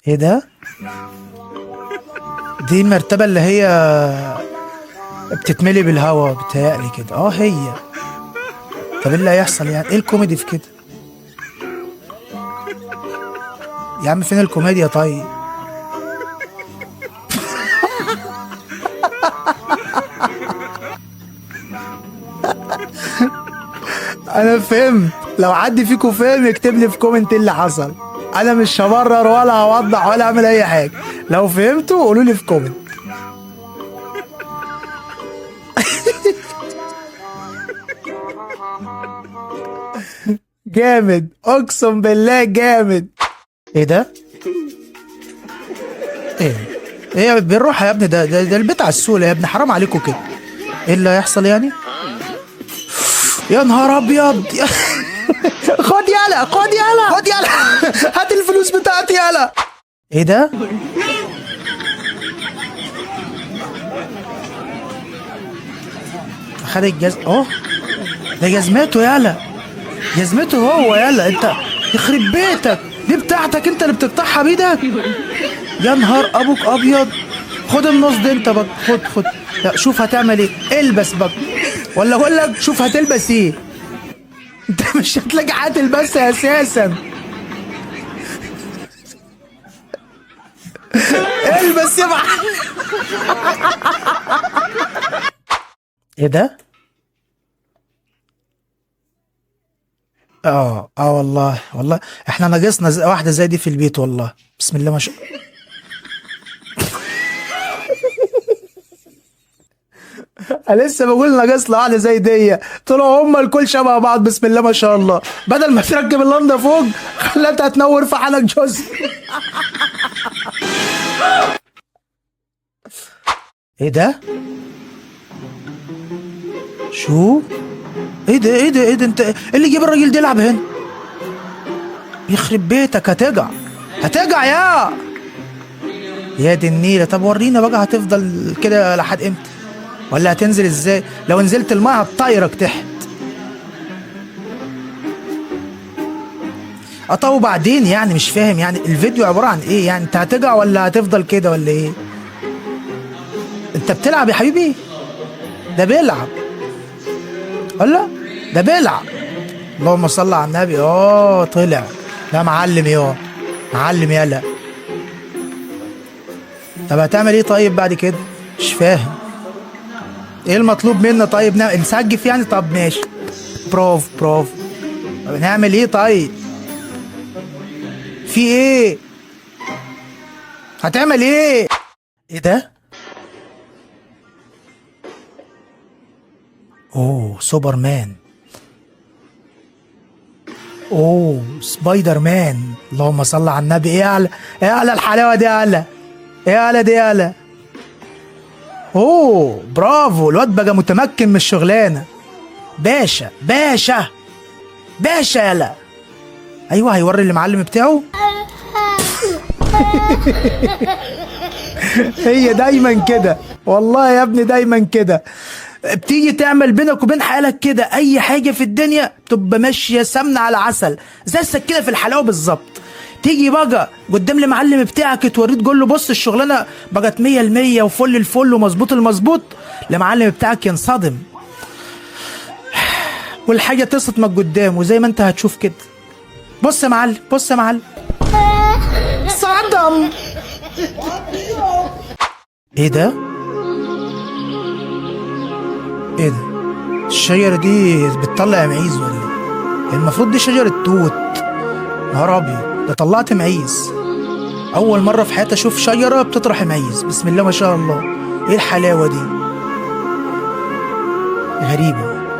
ايه ده؟ دي المرتبة اللي هي بتتملي بالهوا بتهيألي كده. هي. طب ايه اللي هيحصل يعني؟ ايه الكوميدي في كده؟ يا عم فين الكوميديا طيب؟ انا فهمت. لو حد فيكم فهم يكتب لي في كومنت ايه اللي حصل. انا مش هبرر ولا هوضح ولا اعمل اي حاجه. لو فهمتوا قولوا لي في كومنت. جامد اقسم بالله جامد. ايه ده؟ ايه؟ ايه بالروح يا ابني؟ ده البيت على السوق يا ابني، حرام عليكم كده. ايه اللي هيحصل يعني؟ يا نهار ابيض. خد يالا خد يالا خد يالا. هات الفلوس بتاعتي يالا. ايه ده؟ خد ده جزمته يالا. جزمته هو يالا. انت يخرب بيتك، دي بتاعتك انت اللي بتقطعها بايدك. يا نهار ابوك ابيض. خد النص ده انت بقى. خد. لا شوف هتعمل ايه. البس بقى. ولا اقول لك شوف هتلبس ايه. انت مش هتلاقي حاجه تلبسها اساسا. البس يا معلم. ايه ده؟ والله احنا ناقصنا واحده زي دي في البيت والله. بسم الله ما شاء الله. انا لسه بقول ناقصنا واحده زي دي. طلعوا هما الكل شبه بعض. بسم الله ما شاء الله. بدل ما تركب اللنده فوق خليتها تنور في حالك جزء. ايه ده؟ شو؟ ايه ده انت ايه اللي جاب الراجل ده يلعب هنا؟ يخرب بيتك هتقع يا دي النيلة. طب ورينا بقى هتفضل كده لحد امتى؟ ولا هتنزل ازاي؟ لو نزلت الماء هتطيرك تحت. طب وبعدين يعني مش فاهم يعني الفيديو عبارة عن ايه يعني؟ انت هتقع ولا هتفضل كده ولا ايه؟ انت بتلعب يا حبيبي؟ ده بيلعب. ولا ده بيلعب. اللهم صل على النبي. طلع. لا معلم معلم يالا. طب هتعمل ايه طيب بعد كده؟ مش فاهم ايه المطلوب منا. طيب نسجف يعني؟ طب ماشي. برافو. طب نعمل ايه طيب؟ في ايه؟ هتعمل ايه؟ ايه ده؟ سوبر مان. سبايدر مان. اللهم صل على النبي. ايه على الحلاوه دي يالا. دي يالا. برافو. الواد بقى متمكن من الشغلانه. باشا يالا. ايوه هيوري المعلم بتاعه. هي دايما كده والله يا ابني، دايما كده. بتيجي تعمل بينك وبين حالك كده اي حاجه في الدنيا بتبقى ماشيه سمنه على عسل زي السكينه في الحلاوه بالظبط. تيجي بقى قدام المعلم بتاعك توريه تقول له بص الشغلانه بقت 100% وفل الفل ومظبوط المظبوط. المعلم بتاعك ينصدم والحاجه تسطمك قدامه زي ما انت هتشوف كده. بص يا معلم صدم. ايه ده؟ الشجرة دي بتطلع معيز ولا ايه؟ المفروض دي شجرة توت. نهار ابيض، ده طلعت معيز. اول مرة في حياتي اشوف شجرة بتطرح معيز. بسم الله ما شاء الله. ايه الحلاوة دي؟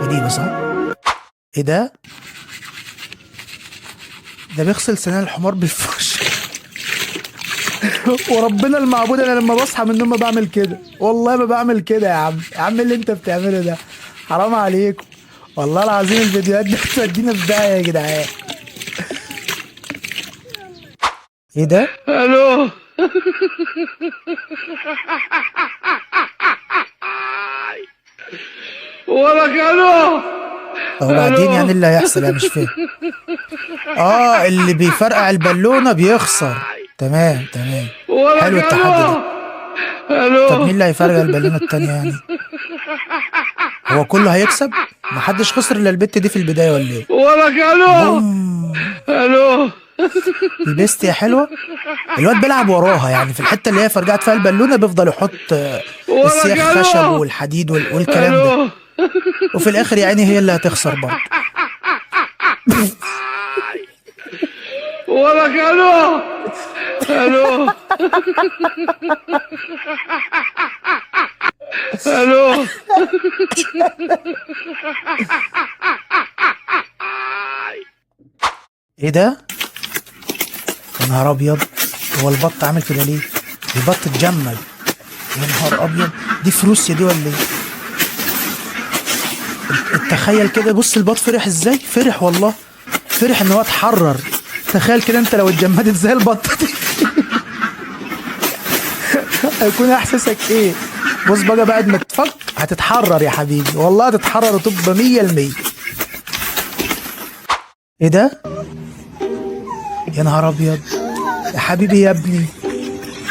غريبة صح؟ ايه ده؟ ده بيغسل سنان الحمار بالفرش. وربنا المعبود انا لما بصحى من النوم ما بعمل كده. والله ما بعمل كده يا عم اللي انت بتعمله ده حرام عليكم والله العظيم. الفيديوهات دي بتودينا في داهيه يا جدعان. ايه ده؟ الو. ولك الو. طب وبعدين يعني اللي هيحصل؟ انا مش فاهم. اللي بيفرقع البالونه بيخسر. تمام تمام. ولك حلو التحدي ده. الو طب مين اللي هيفرجع البالونه التانية يعني؟ هو كله هيكسب؟ محدش خسر الا البت دي في البدايه ولا ايه؟ ولك الو بوم. الو لبست يا حلوه. الواد بيلعب وراها يعني في الحته اللي هي فرجعت فيها البالونه بيفضل يحط ولك السياخ خشب الو والحديد والكلام ده، الو وفي الاخر يا عيني هي اللي هتخسر برضه. ولك الو الو الو ايه ده؟ يا نهار ابيض، هو البط عامل كده ليه؟ البط اتجمد. يا نهار ابيض، دي في روسيا دي ولا ايه؟ تخيل كده، بص البط فرح ازاي؟ فرح والله، فرح ان هو اتحرر. تخيل كده انت لو اتجمدت زي البطه دي هيكون احساسك ايه؟ بص بقى بعد ما تفك هتتحرر يا حبيبي، والله هتتحرر وتبقى 100%. ايه ده؟ يا نهار ابيض يا حبيبي يا ابني،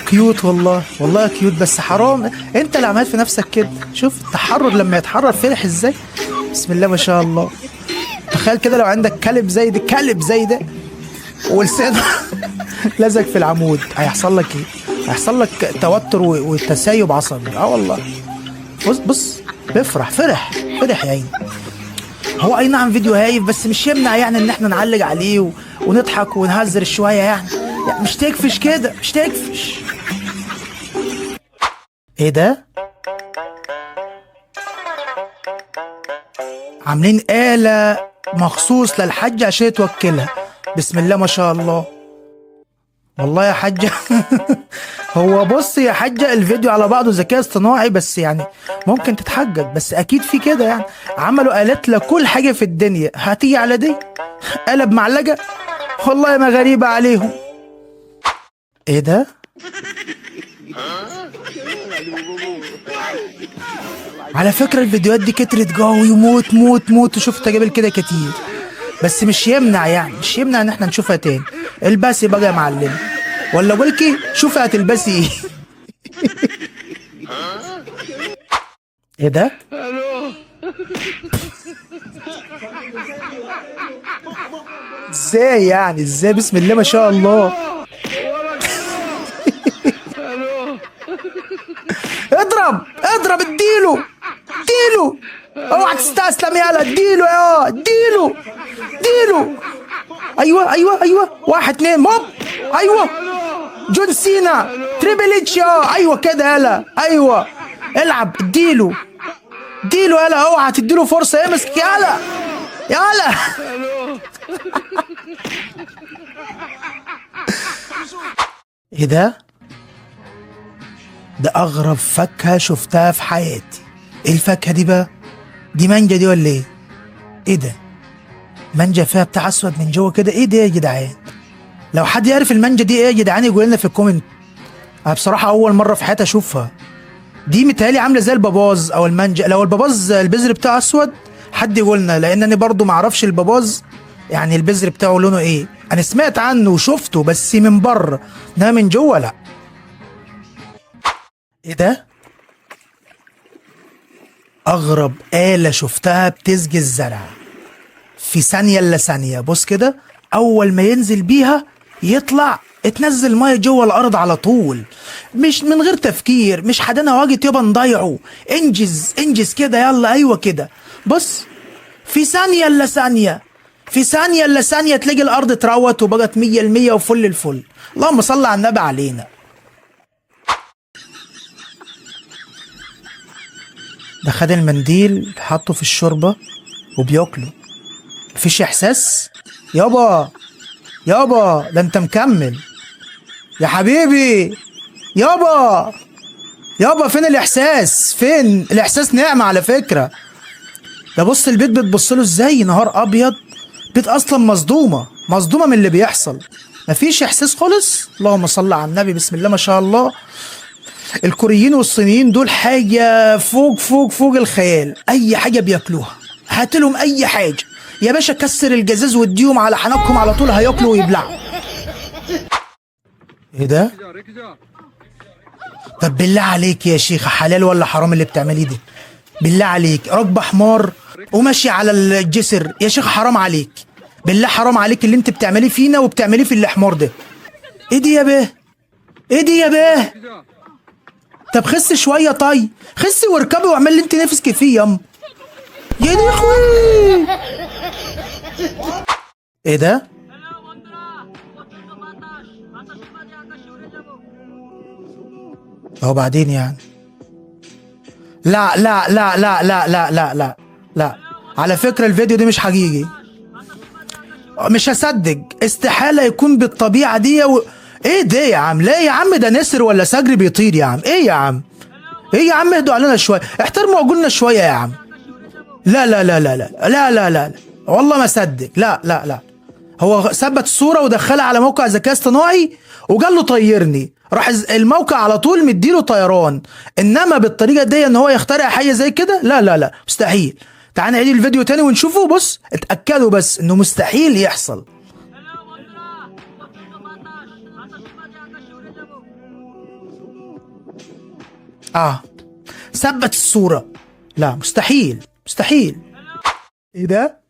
كيوت والله، والله كيوت، بس حرام انت اللي عملت في نفسك كده. شوف التحرر لما يتحرر فرح ازاي. بسم الله ما شاء الله. تخيل كده لو عندك كلب زي ده، كلب زي ده ولسانه لزق في العمود، هيحصل لك ايه؟ هيحصل لك توتر وتسيب عصبي. اه والله. بص بص بيفرح، فرح يا عيني. هو اي نعم فيديو هايف، بس مش يمنع يعني ان احنا نعلق عليه ونضحك ونهزر شويه يعني مش تكفش كده، مش تكفش. ايه ده؟ عاملين آلة مخصوص للحج عشان توكلها. بسم الله ما شاء الله. والله يا حاجة هو بص يا حاجة، الفيديو على بعضه ذكاء اصطناعي، بس يعني ممكن تتحجج، بس اكيد في كده يعني. عملوا آلات لكل حاجة في الدنيا، هتيجي على دي آلة بمعلقة؟ والله ما غريبة عليهم. ايه ده؟ على فكرة الفيديوهات دي كترت جوي، وموت موت موت، وشفت جبل كده كتير، بس مش يمنع يعني، مش يمنع ان احنا نشوفها تاني. البسي بقى يا معلم، ولا بقولكي شوفي هتلبسي ايه. ايه ده؟ ازاي يعني؟ ازاي؟ بسم الله ما شاء الله. اضرب اديله، اوعى تستسلم يالا، اديله. ايوه 1 2 موب. ايوه جون سينا، تريبل اتش. ايوه كده يالا، ايوه العب، اديله يالا، اوعى تديله فرصه، امسك يالا. ايه ده؟ ده اغرب فاكهه شفتها في حياتي. ايه الفاكهه دي بقى؟ دي مانجا دي ولا ايه؟ ايه ده؟ مانجا فيها بتاع اسود من جوه كده. ايه ده يا جدعان؟ لو حد يعرف المانجا دي ايه يا جدعان يقول لنا في الكومنت. انا بصراحه اول مره في حياتي اشوفها. دي متهيألي عامله زي الباباز او المانجا. لو الباباز البذر بتاعه اسود حد يقول لنا، لان انا برضو ما اعرفش الباباز يعني البذر بتاعه لونه ايه. انا سمعت عنه وشفته بس من بره، انما من جوه لا. ايه ده؟ اغرب آلة شفتها بتسقي الزرع في ثانية الا ثانية. بص كده، اول ما ينزل بيها يطلع تنزل ميه جوه الارض على طول، مش من غير تفكير، مش حدانا واجت يابا نضيعه، انجز كده يلا. ايوه كده، بص في ثانية الا ثانية تلاقي الارض اتروت وبقت 100% وفل الفل. اللهم صل على النبي علينا. ده خد المنديل حطه في الشوربة وبياكله. مفيش احساس يابا ده انت مكمل يا حبيبي. يابا فين الاحساس؟ فين الاحساس؟ نعمة على فكرة. ده بص البيت بتبص له ازاي، نهار ابيض. بيت اصلا مصدومة من اللي بيحصل، مفيش احساس خالص. اللهم صل على النبي، بسم الله ما شاء الله. الكوريين والصينيين دول حاجة فوق الخيال. اي حاجة بياكلوها، هاتلهم اي حاجة يا باشا، كسر الجزاز واديهم على حنكهم على طول، هياكلوا ويبلعوا. ايه ده؟ طب بالله عليك يا شيخ، حلال ولا حرام اللي بتعمليه ده؟ بالله عليك، راكبه حمار وماشي على الجسر يا شيخ، حرام عليك. بالله حرام عليك اللي انت بتعمليه فينا وبتعمليه في الحمار ده. ايه دي يا بيه؟ ايه دي يا بيه؟ طب خس شويه، طيب خسي واركبي واعمل اللي انت نفسك فيه ياما. يا دي اخوي. ايه ده؟ هو بعدين يعني؟ لا لا لا لا لا لا لا لا لا، على فكرة الفيديو ده مش حقيقي، مش هصدق، استحالة يكون بالطبيعة دي ايه ده يا عم؟ لا يا عم، ده نسر ولا سجر بيطير يا عم. ايه يا عم؟ ايه يا عم؟ اهدوا علينا شوية، احترموا عقولنا شوية يا عم. لا لا لا لا لا لا لا لا، والله ما اصدق. لا لا لا، هو ثبت الصورة ودخلها على موقع ذكاء اصطناعي وقال له طيرني، راح الموقع على طول مديله طيران. انما بالطريقة دي ان هو يخترع حاجة زي كده، لا لا لا، مستحيل. تعال نعيد الفيديو تاني ونشوفه. بص اتأكدوا بس انه مستحيل يحصل. ثبت الصورة، لا مستحيل مستحيل. ايه ده؟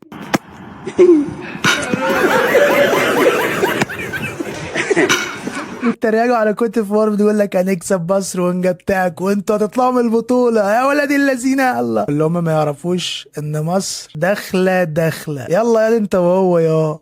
بيتريقوا على كوت فور، بيقول لك هنكسب مصر ونجتاك وانتوا هتطلعوا من البطولة يا ولد الذين. الله، اللي هم ما يعرفوش ان مصر داخلة. يلا يا انت وهو يا